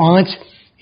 5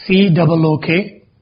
COOK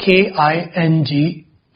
KING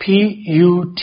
PUT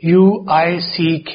QUICK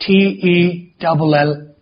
TELL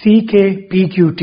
CKPQT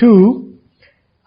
2,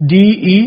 DECLARE,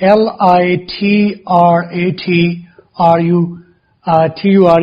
LITRATURE,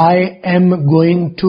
I am going to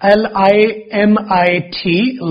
LIMIT,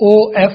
OF,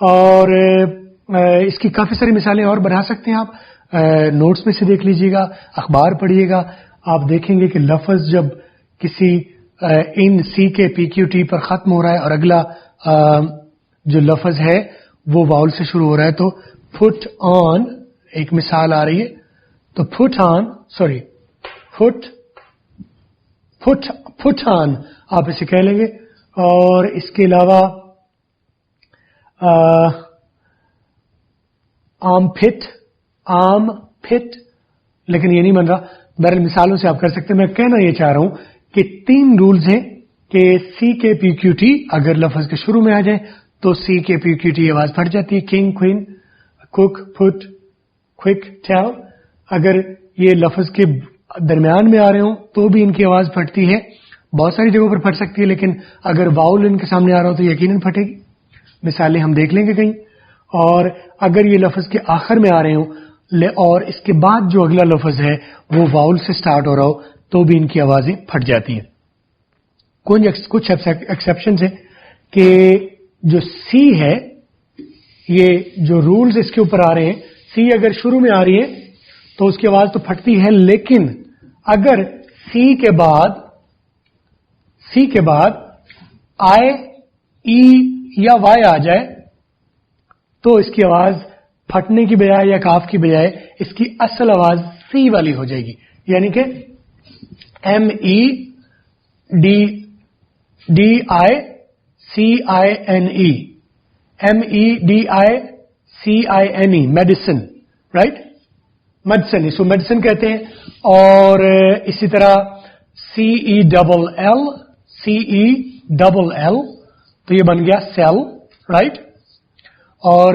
اور اس کی کافی ساری مثالیں اور بنا سکتے ہیں آپ. نوٹس میں سے دیکھ لیجئے گا, اخبار پڑھیے گا, آپ دیکھیں گے کہ لفظ جب کسی ان سی کے پی کیو ٹی پر ختم ہو رہا ہے اور اگلا جو لفظ ہے وہ واؤل سے شروع ہو رہا ہے, تو پٹ آن ایک مثال آ رہی ہے, تو پٹ آن سوری پٹ آن آپ اسے کہہ لیں گے. اور اس کے علاوہ آم پھٹ لیکن یہ نہیں بن رہا. بہرحال مثالوں سے آپ کر سکتے ہیں. میں کہنا یہ چاہ رہا ہوں کہ 3 رولز ہیں کہ سی کے پی کیو ٹی اگر لفظ کے شروع میں آ جائے تو سی کے پی کیو ٹی آواز پھٹ جاتی ہے. کنگ, کوئن, کوک, پٹ, کوئک, ٹیل. اگر یہ لفظ کے درمیان میں آ رہے ہوں تو بھی ان کی آواز پھٹتی ہے. بہت ساری جگہوں پر پھٹ سکتی ہے, لیکن اگر واؤل ان کے سامنے آ رہا ہو تو یقیناً پھٹے گی. مثالیں ہم دیکھ لیں گے کہیں. اور اگر یہ لفظ کے آخر میں آ رہے ہوں اور اس کے بعد جو اگلا لفظ ہے وہ واؤل سے سٹارٹ ہو رہا ہو تو بھی ان کی آوازیں پھٹ جاتی ہیں. کچھ ایکسیپشنز ہیں کہ جو سی ہے, یہ جو رولز اس کے اوپر آ رہے ہیں, سی اگر شروع میں آ رہی ہے تو اس کی آواز تو پھٹتی ہے, لیکن اگر سی کے بعد آئی, ای یا وائی آ جائے تو اس کی آواز پھٹنے کی بجائے یا کاف کی بجائے اس کی اصل آواز سی والی ہو جائے گی. یعنی کہ M E D I C I N E, M E D I C I N E, medicine, right, medicine, اس کو میڈیسن کہتے ہیں. اور اسی طرح سی ای ڈبل ایل تو یہ بن گیا سیل, رائٹ. اور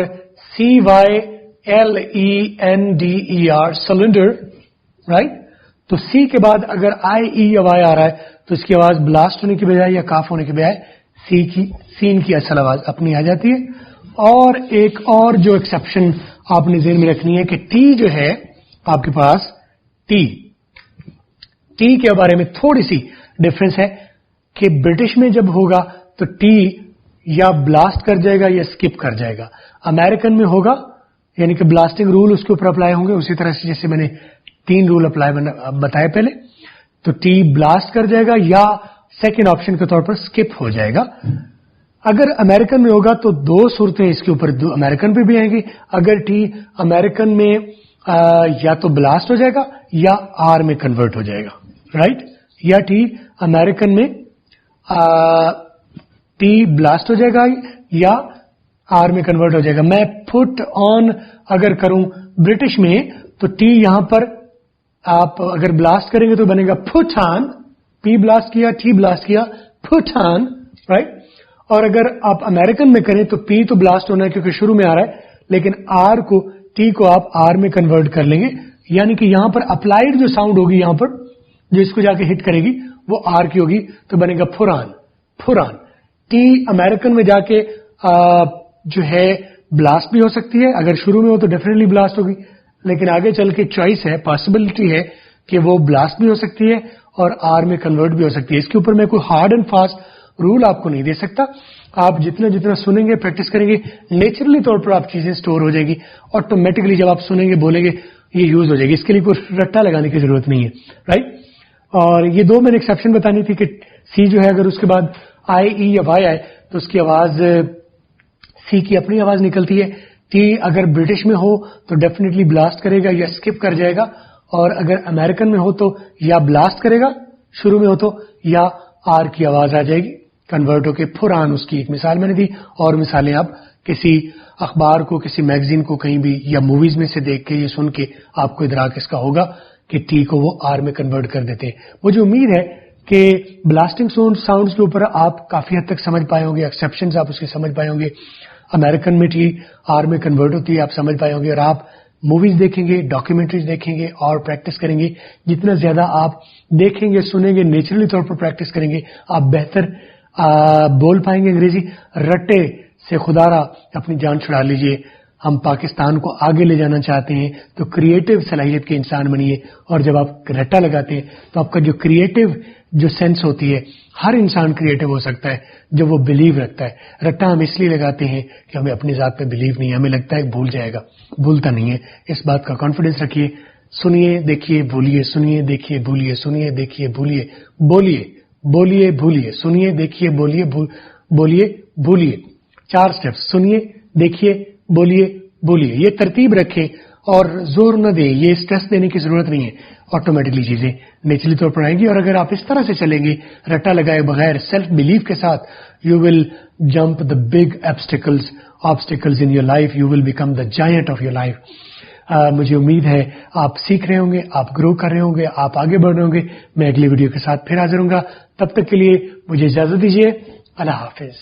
C Y L I N D E R, cylinder, right. تو سی کے بعد اگر آئی, ای یا وائی آ رہا ہے تو اس کی آواز بلاسٹ ہونے کی بجائے یا کاف ہونے کی بجائے سین کی اصل آواز اپنی آ جاتی ہے. اور ایک اور جو ایکسیپشن آپ نے ذہن میں رکھنی ہے کہ ٹی جو ہے آپ کے پاس, ٹی کے بارے میں تھوڑی سی ڈفرنس ہے کہ برٹش میں جب ہوگا تو ٹی یا بلاسٹ کر جائے گا یا اسکپ کر جائے گا. امریکن میں ہوگا یعنی کہ بلاسٹنگ رول اس کے اوپر اپلائی ہوں گے, اسی طرح سے جیسے میں نے 3 رول بتائے پہلے, تو ٹی بلاسٹ کر جائے گا یا سیکنڈ آپشن کے طور پر اسکپ ہو جائے گا. اگر امریکن میں ہوگا تو 2 صورتیں اس کے اوپر امریکن پہ بھی آئیں گی. اگر ٹی امریکن میں یا تو بلاسٹ ہو جائے گا یا آر میں کنورٹ ہو جائے گا, رائٹ. یا ٹی امریکن میں ٹی بلاسٹ ہو جائے گا یا آر میں کنورٹ ہو جائے گا. میں پٹ آن اگر کروں برٹش میں تو ٹی یہاں پر آپ اگر بلاسٹ کریں گے تو بنے گا پٹ آن, پی بلاسٹ کیا, ٹی بلاسٹ کیا, پٹ آن, رائٹ. اور اگر آپ امریکن میں کریں تو پی تو بلاسٹ ہونا ہے کیونکہ شروع میں آ رہا ہے, لیکن آر کو, ٹی کو آپ آر میں کنورٹ کر لیں گے. یعنی کہ یہاں پر اپلائیڈ جو ساؤنڈ ہوگی یہاں پر جو اس کو جا کے ہٹ کرے گی وہ آر کی ہوگی تو بنے گا پھران. ٹی امریکن میں جا کے جو ہے بلاسٹ بھی ہو سکتی ہے, اگر شروع میں ہو تو ڈیفینیٹلی بلاسٹ ہوگی, لیکن آگے چل کے چوائس ہے, پاسبلٹی ہے کہ وہ بلاسٹ بھی ہو سکتی ہے اور آر میں کنورٹ بھی ہو سکتی ہے. اس کے اوپر میں کوئی ہارڈ اینڈ فاسٹ رول آپ کو نہیں دے سکتا. آپ جتنا سنیں گے, پریکٹس کریں گے, نیچرلی طور پر آپ چیزیں سٹور ہو جائے گی. آٹومیٹکلی جب آپ سنیں گے, بولیں گے, یہ یوز ہو جائے گی. اس کے لیے کوئی رٹا لگانے کی ضرورت نہیں ہے, رائٹ. اور یہ 2 میں نے ایکسیپشن بتانی تھی کہ سی جو ہے اگر اس کے بعد آئی, ای یا وائی آئے تو اس کی آواز, سی کی اپنی آواز نکلتی ہے. ٹی اگر برٹش میں ہو تو ڈیفینیٹلی بلاسٹ کرے گا یا اسکپ کر جائے گا, اور اگر امریکن میں ہو تو یا بلاسٹ کرے گا شروع میں ہو تو یا آر کی آواز آ جائے گی کنورٹ ہو کے پھران. اس کی ایک مثال میں نے دی, اور مثالیں آپ کسی اخبار کو, کسی میگزین کو کہیں بھی یا موویز میں سے دیکھ کے یا سن کے آپ کو ادراک اس کا ہوگا کہ ٹی کو وہ آر میں کنورٹ کر دیتے ہیں. مجھے امید ہے کہ بلاسٹنگ ساؤنڈز کے اوپر آپ کافی حد تک سمجھ پائے ہوں گے, ایکسیپشنز آپ اس کے سمجھ پائے ہوں گے. امریکن میں ٹی آر میں کنورٹ ہوتی ہے آپ سمجھ پائے ہوں گے, اور آپ موویز دیکھیں گے, ڈاکیومنٹریز دیکھیں گے اور پریکٹس کریں گے. جتنا زیادہ آپ دیکھیں گے, سنیں گے, نیچرلی طور پر پریکٹس کریں گے, آپ بہتر بول پائیں گے انگریزی. رٹے سے خدا را اپنی جان چھڑا لیجئے. ہم پاکستان کو آگے لے جانا چاہتے ہیں تو کریٹو صلاحیت کے انسان بنیے. اور جب آپ رٹا لگاتے ہیں تو آپ کا جو کریٹو جو سینس ہوتی ہے، ہر انسان کریٹو ہو سکتا ہے جب وہ بلیو رکھتا ہے. رٹا ہم اس لیے لگاتے ہیں کہ ہمیں اپنی ذات پہ بلیو نہیں ہے، ہمیں لگتا ہے بھول جائے گا. بھولتا نہیں ہے. اس بات کا کانفیڈنس رکھیے. سنیے دیکھیے بھولیے، سنیے دیکھیے بھولیے، سنیے دیکھیے بھولیے، بولیے بولیے بھولیے، سنیے دیکھیے بولیے بولیے بھولیے. 4 سٹیپس: سنیے دیکھیے بولیے بولیے. یہ ترتیب رکھیں اور زور نہ دیں. یہ اسٹریس دینے کی ضرورت نہیں ہے. آٹومیٹکلی چیزیں نیچرلی طور پر آئیں گی. اور اگر آپ اس طرح سے چلیں گے رٹا لگائے بغیر سیلف بلیف کے ساتھ، you will jump the big obstacles in your life. You will become the giant of your life. مجھے امید ہے آپ سیکھ رہے ہوں گے، آپ گرو کر رہے ہوں گے، آپ آگے بڑھ رہے ہوں گے. میں اگلی ویڈیو کے ساتھ پھر حاضر ہوں گا. تب تک کے لیے مجھے اجازت دیجیے. اللہ حافظ.